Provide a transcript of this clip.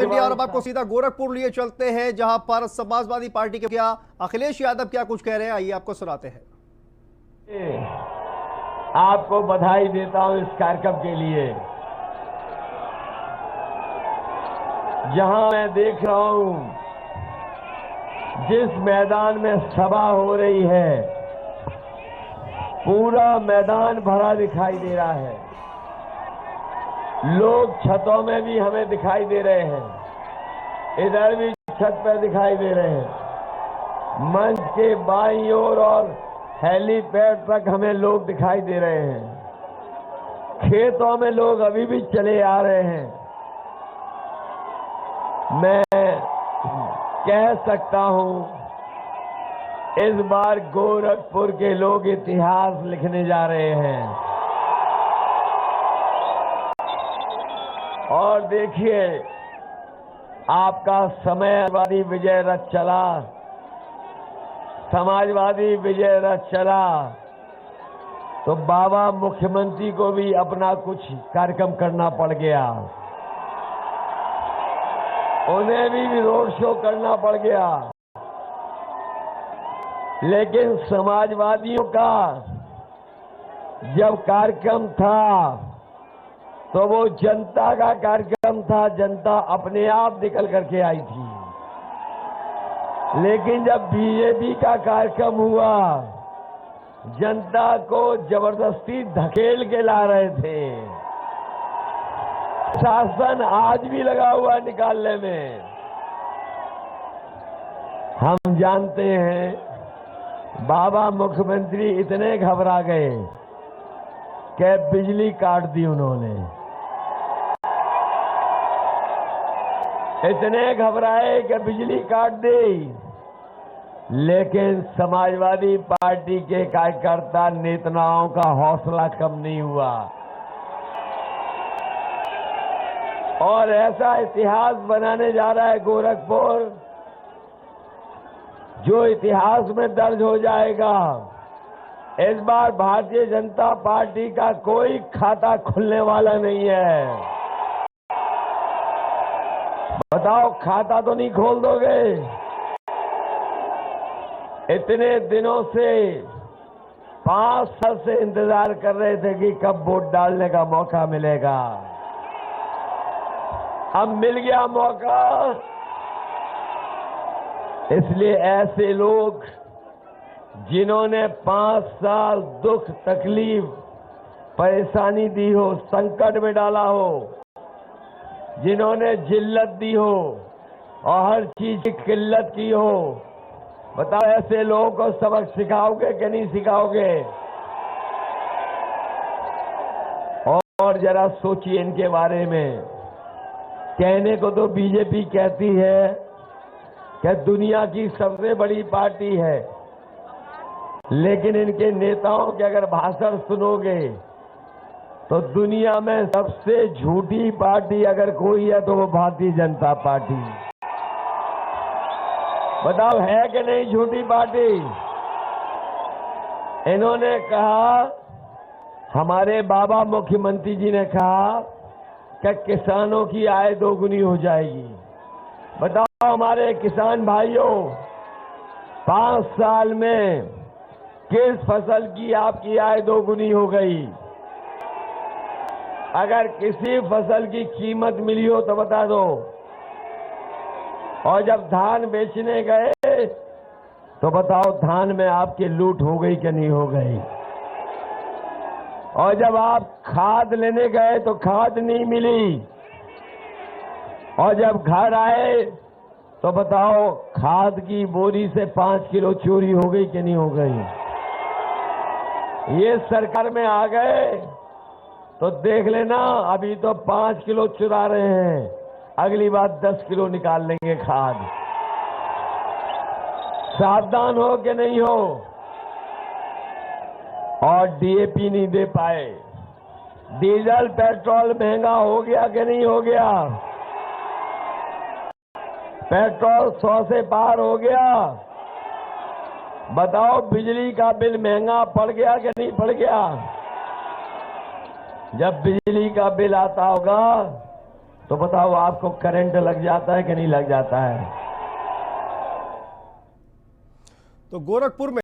India. और अब आपको सीधा गोरखपुर लिए चलते हैं, जहां पर समाजवादी पार्टी के क्या अखिलेश यादव क्या कुछ कह रहे हैं, आइए आपको सुनाते हैं। आपको बधाई देता हूं इस कार्यक्रम के लिए, जहां मैं देख रहा हूं जिस मैदान में सभा हो रही है पूरा मैदान भरा दिखाई दे रहा है। लोग छतों में भी हमें दिखाई दे रहे हैं, इधर भी छत पर दिखाई दे रहे हैं, मंच के बाईं ओर और हेलीपैड तक हमें लोग दिखाई दे रहे हैं। खेतों में लोग अभी भी चले आ रहे हैं। मैं कह सकता हूं इस बार गोरखपुर के लोग इतिहास लिखने जा रहे हैं। और देखिए, आपका समाजवादी विजय रथ चला, समाजवादी विजय रथ चला, तो बाबा मुख्यमंत्री को भी अपना कुछ कार्यक्रम करना पड़ गया, उन्हें भी रोड शो करना पड़ गया। लेकिन समाजवादियों का जब कार्यक्रम था तो वो जनता का कार्यक्रम था, जनता अपने आप निकल करके आई थी। लेकिन जब बीजेपी का कार्यक्रम हुआ, जनता को जबरदस्ती धकेल के ला रहे थे। शासन आज भी लगा हुआ निकालने में। हम जानते हैं बाबा मुख्यमंत्री इतने घबरा गए कि बिजली काट दी उन्होंने, इतने घबराए कि बिजली काट दी। लेकिन समाजवादी पार्टी के कार्यकर्ता नेताओं का हौसला कम नहीं हुआ और ऐसा इतिहास बनाने जा रहा है गोरखपुर, जो इतिहास में दर्ज हो जाएगा। इस बार भारतीय जनता पार्टी का कोई खाता खुलने वाला नहीं है। बताओ, खाता तो नहीं खोल दोगे? इतने दिनों से 5 साल से इंतजार कर रहे थे कि कब वोट डालने का मौका मिलेगा। अब मिल गया मौका। इसलिए ऐसे लोग जिन्होंने 5 साल दुख, तकलीफ, परेशानी दी हो, संकट में डाला हो, जिन्होंने जिल्लत दी हो और हर चीज की किल्लत की हो, बताओ ऐसे लोगों को सबक सिखाओगे कि नहीं सिखाओगे? और जरा सोचिए इनके बारे में। कहने को तो बीजेपी कहती है कि दुनिया की सबसे बड़ी पार्टी है, लेकिन इनके नेताओं के अगर भाषण सुनोगे तो दुनिया में सबसे झूठी पार्टी अगर कोई है तो वो भारतीय जनता पार्टी। बताओ, है कि नहीं झूठी पार्टी? इन्होंने कहा, हमारे बाबा मुख्यमंत्री जी ने कहा कि किसानों की आय दोगुनी हो जाएगी। बताओ हमारे किसान भाइयों, 5 साल में किस फसल की आपकी आय दोगुनी हो गई? अगर किसी फसल की कीमत मिली हो तो बता दो। और जब धान बेचने गए तो बताओ धान में आपकी लूट हो गई कि नहीं हो गई? और जब आप खाद लेने गए तो खाद नहीं मिली, और जब घर आए तो बताओ खाद की बोरी से 5 किलो चोरी हो गई कि नहीं हो गई? ये सरकार में आ गए तो देख लेना, अभी तो 5 किलो चुरा रहे हैं, अगली बार 10 किलो निकाल लेंगे खाद। सावधान हो कि नहीं हो? और डीएपी नहीं दे पाए, डीजल पेट्रोल महंगा हो गया कि नहीं हो गया? पेट्रोल 100 से पार हो गया। बताओ, बिजली का बिल महंगा पड़ गया कि नहीं पड़ गया? जब बिजली का बिल आता होगा तो बताओ आपको करंट लग जाता है कि नहीं लग जाता है? तो गोरखपुर में